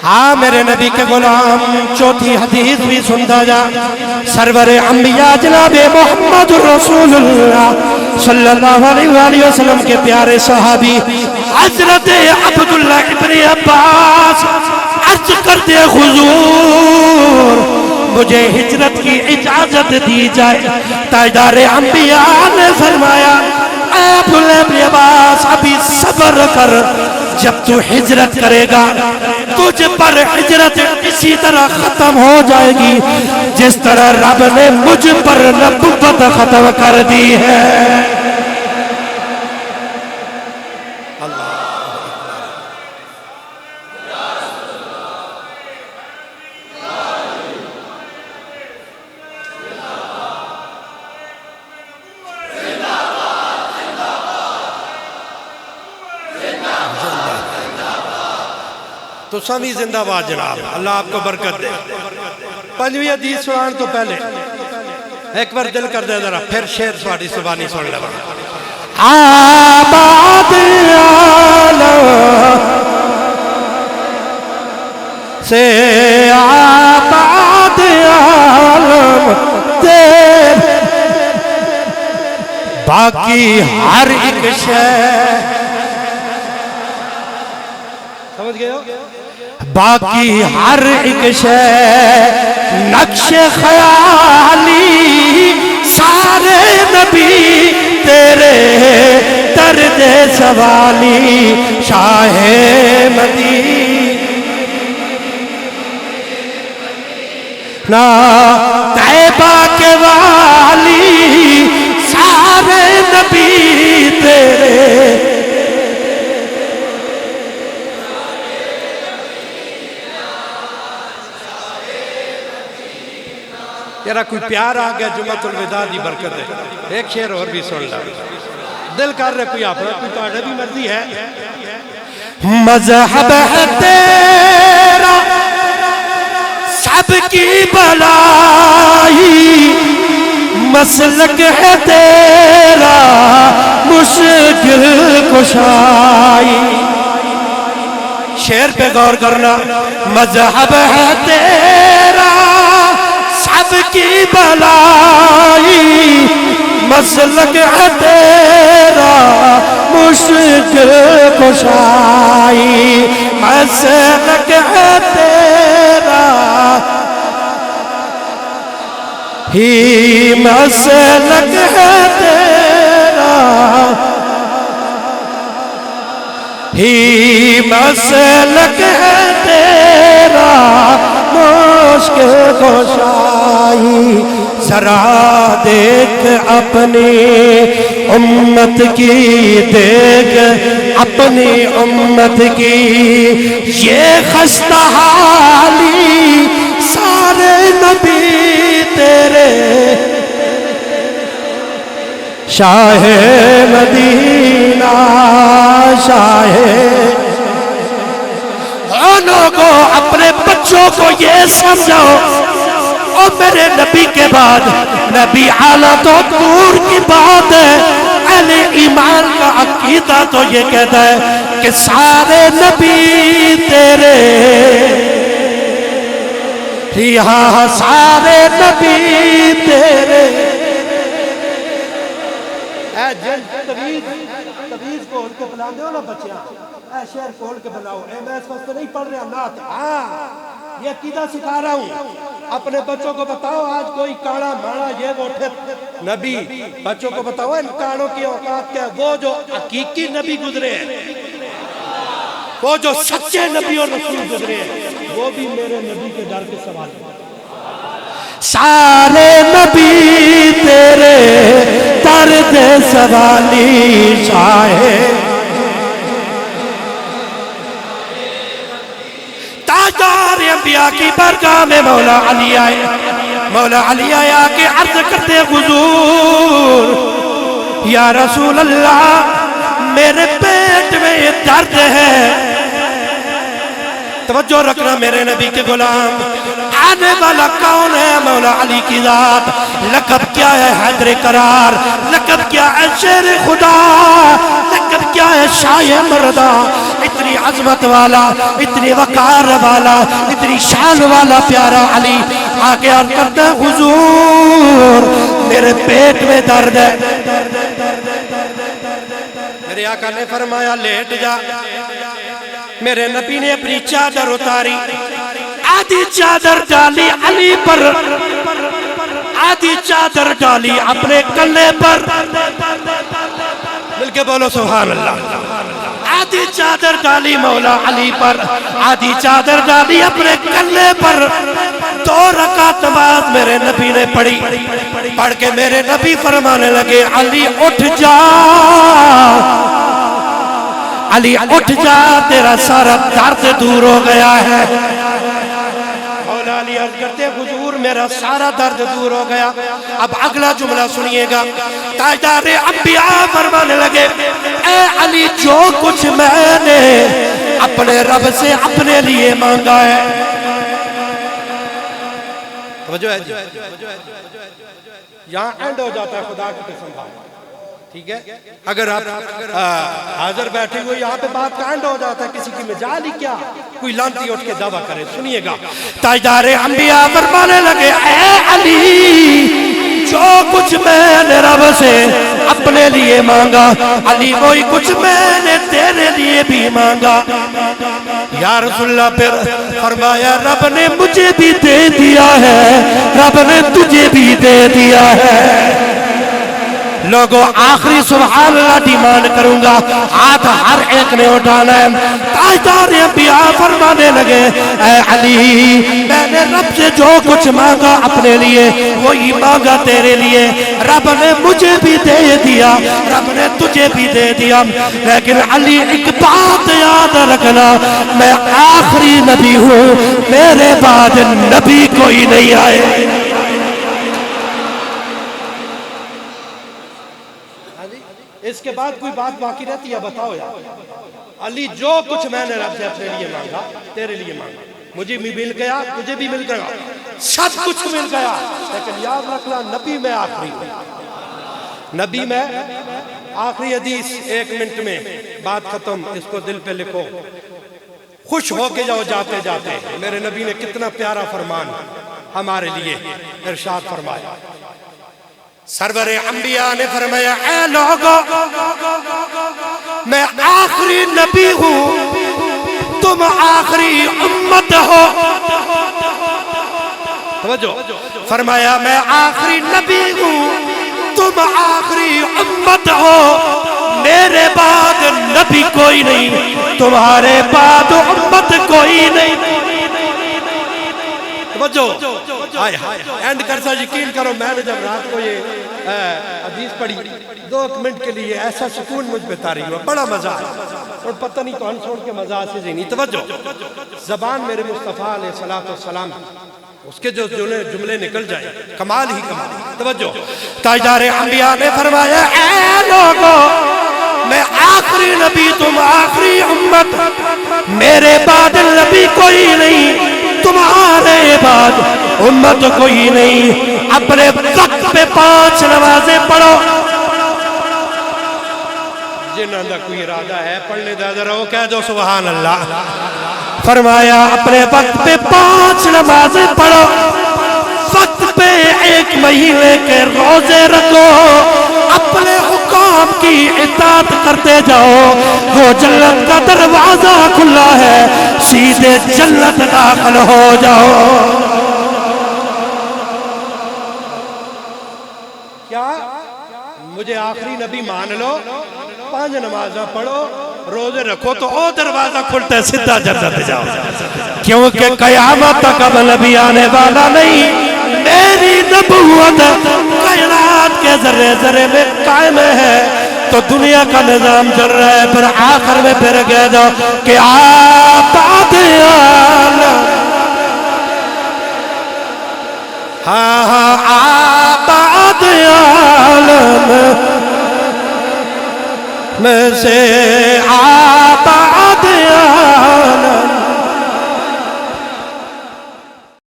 ہاں میرے نبی کے غلام چوتھی حدیث بھی سنتا جا سرور انبیاء جناب محمد رسول اللہ صلی اللہ علیہ وآلہ وسلم کے پیارے صحابی حضرت عبداللہ ابن عباس عرض کرتے حضور مجھے ہجرت کی اجازت دی جائے تاجدار انبیاء نے فرمایا اے عبداللہ ابن عباس ابھی صبر کر جب تو ہجرت کرے گا تجھ پر ہجرت اسی طرح ختم ہو جائے گی جس طرح رب نے مجھ پر نبوت ختم کر دی ہے تو سمی زندہ باد جناب اللہ آپ کو برکت دے پنجویں حدیث سنان تو پہلے ایک بار دل کر دے ذرا پھر شعر سواڑی زبانی سن لے آباد عالم سے آباد عالم تیر باقی ہر ایک شے سمجھ گئے ہو باقی ہر ایک شے نقش خیالی سارے نبی تیرے درد سوالی شاہ مدینہ طیبہ کے والی سارے نبی تیرے یارا کوئی پیار آگیا جمعۃ الوداع دی برکت ہے ایک شعر اور بھی سن لیں دل کر رہے کوئی اپنا کوئی تہاڈا بھی مرضی ہے مذہب ہے تیرا سب کی بلائی مسلک ہے تیرا مشکل کشائی شعر پہ غور کرنا مذہب ہے تیرا سب کی بلائی مسلک ہے تیرا مشکل کشائی مسلک ہے تیرا ہی مسلک ہے تیرا ہی مسلک ہے تیرا مشکل کشائی ذرا دیکھ اپنی امت کی دیکھ اپنی امت کی یہ خستہ حالی سارے نبی تیرے شاہ مدینہ شاہ لوگوں اپنے بچوں کو یہ سمجھاؤ اور میرے نبی کے بعد نبی اعلیٰ تو دور کی بات ہے اہل ایمان کا عقیدہ تو یہ کہتا ہے کہ سارے نبی تیرے یہاں سارے نبی تیرے اے جن تبیز کو ان کو بنا دے ہو نا بچیاں اے شعر کھول کے بناؤ اے میں اس وقت نہیں پڑھ رہا نعت ہاں یہ عقیدہ سکھا رہا ہوں اپنے بچوں کو بتاؤ آج کوئی کاڑا ماڑا یہ وہ ٹھپ نبی بچوں کو بتاؤ ان کاڑوں کی اوقات کیا وہ جو حقیقی نبی گزرے ہیں وہ جو سچے نبی اور رسول گزرے ہیں وہ بھی میرے نبی کے در کے سوال ہیں سارے نبی تیرے درد سوالی شاہ تاجدار انبیاء کی برگاہ میں مولا علی آیا کہ عرض کرتے حضور یا رسول اللہ میرے پیٹ میں یہ درد ہے توجہ رکھنا میرے نبی کے غلام، آنے والا کون ہے؟ مولا علی کی ذات۔ لقب کیا ہے؟ حیدر قرار۔ لقب کیا ہے؟ شیر خدا۔ لقب کیا ہے؟ شاہ مردہ۔ اتنی عظمت والا، اتنی وقار والا، اتنی شان والا پیارا علی آگے عرض کرتا ہے حضور میرے پیٹ میں درد ہے۔ میرے آقا نے فرمایا لیٹ جا۔ میرے نبی نے اپنی چادر اتاری، آدھی چادر ڈالی علی پر، آدھی چادر ڈالی اپنے کلے پر، مل کے بولو سبحان اللہ۔ آدھی چادر ڈالی مولا علی پر، آدھی چادر ڈالی اپنے کلے پر۔ 2 رکعت نماز میرے نبی نے پڑھی، پڑھ کے میرے نبی فرمانے لگے علی اٹھ جا، علی اٹھ جا، تیرا سارا درد دور ہو گیا ہے۔ مولا علی عرض کرتے حضور میرا سارا درد دور ہو گیا۔ اب اگلا جملہ سنیے گا، تاجدار انبیاء فرمانے لگے اے علی جو کچھ میں نے اپنے رب سے اپنے لیے مانگا ہے، توجہ ہے جی، یہاں اینڈ ہو جاتا ہے خدا کی قسم بات، ٹھیک ہے؟ اگر آپ حاضر بیٹھے ہوئے یہاں پہ بات کا اینڈ ہو جاتا ہے، کسی کی مجال ہی کیا، کوئی لانتی اٹھ کے دعویٰ کرے۔ سنیے گا، تاجدار انبیاء فرمانے لگے اے علی جو کچھ میں نے رب سے اپنے لیے مانگا، علی وہی کچھ میں نے تیرے لیے بھی مانگا۔ یا رسول اللہ پھر فرمایا رب نے مجھے بھی دے دیا ہے، رب نے تجھے بھی دے دیا ہے۔ لوگوں آخری سبحان اللہ ڈیمانڈ کروں گا، ہاتھ ہر ایک نے اٹھانا ہے۔ تاجدار انبیاء فرمانے لگے اے علی میں نے رب سے جو کچھ مانگا اپنے لیے وہی مانگا تیرے لیے، رب نے مجھے بھی دے دیا، رب نے تجھے بھی دے دیا، لیکن علی ایک بات یاد رکھنا میں آخری نبی ہوں، میرے بعد نبی کوئی نہیں آئے۔ اس کے بعد کوئی بات باقی رہتی ہے؟ بتاؤ یار۔ علی جو کچھ میں نے رب سے اپنے لیے مانگا تیرے لیے مانگا، مجھے بھی مل گیا، تجھے بھی مل گیا، سب کچھ مل گیا، لیکن یاد رکھنا نبی میں آخری ہوں، نبی میں آخری۔ حدیث 1 منٹ میں بات ختم، اس کو دل پہ لکھو، خوش ہو کے جاؤ جاتے جاتے۔ میرے نبی نے کتنا پیارا فرمان ہمارے لیے ارشاد فرمایا۔ سرور انبیاء نے فرمایا اے لوگو میں آخری نبی ہوں، تم آخری امت ہو۔ توجہ، فرمایا میں آخری نبی ہوں، تم آخری امت ہو، میرے بعد نبی کوئی نہیں، تمہارے بعد امت کوئی نہیں۔ توجہ، اینڈ کرتا یقین کرو میں نے جب رات کو یہ حدیث پڑھی 2 منٹ کے لیے ایسا سکون مجھ پہ طاری ہوا، بڑا مزہ آیا، اور پتہ نہیں کون چھوڑ کے مزہ سے ذہنی۔ توجہ، زبان میرے مصطفیٰ علیہ السلام اس کے جو جملے نکل جائیں کمال ہی کمال۔ توجہ، تاجدار انبیاء نے فرمایا اے لوگو میں آخری نبی، تم آخری امت، میرے بعد نبی کوئی نہیں، تمہارے بعد امت کوئی نہیں۔ اپنے وقت پہ 5 نمازیں پڑھو، جنہاں دا کوئی ارادہ ہے پڑھنے دا ذرا وہ کہہ دو سبحان اللہ۔ فرمایا اپنے وقت پہ 5 نمازیں پڑھو، وقت پہ 1 مہینے کے روزے رکھو، اپنے حکام کی اطاعت کرتے جاؤ، وہ جنت کا دروازہ کھلا ہے، سیدھے جنت داخل ہو جاؤ۔ کیا مجھے آخری نبی مان لو، 5 نمازیں پڑھو، روزے رکھو تو او دروازہ کھلتا ہے، سیدھا جنت جاؤ، کیونکہ قیامت تک اب نبی آنے والا نہیں۔ میری نبوت کائنات کے ذرے ذرے میں قائم ہے، تو دنیا کا نظام چل رہا ہے، پھر آخر میں پھر کہہ دو کہ آباد عالم، ہاں ہاں آباد عالم میں سے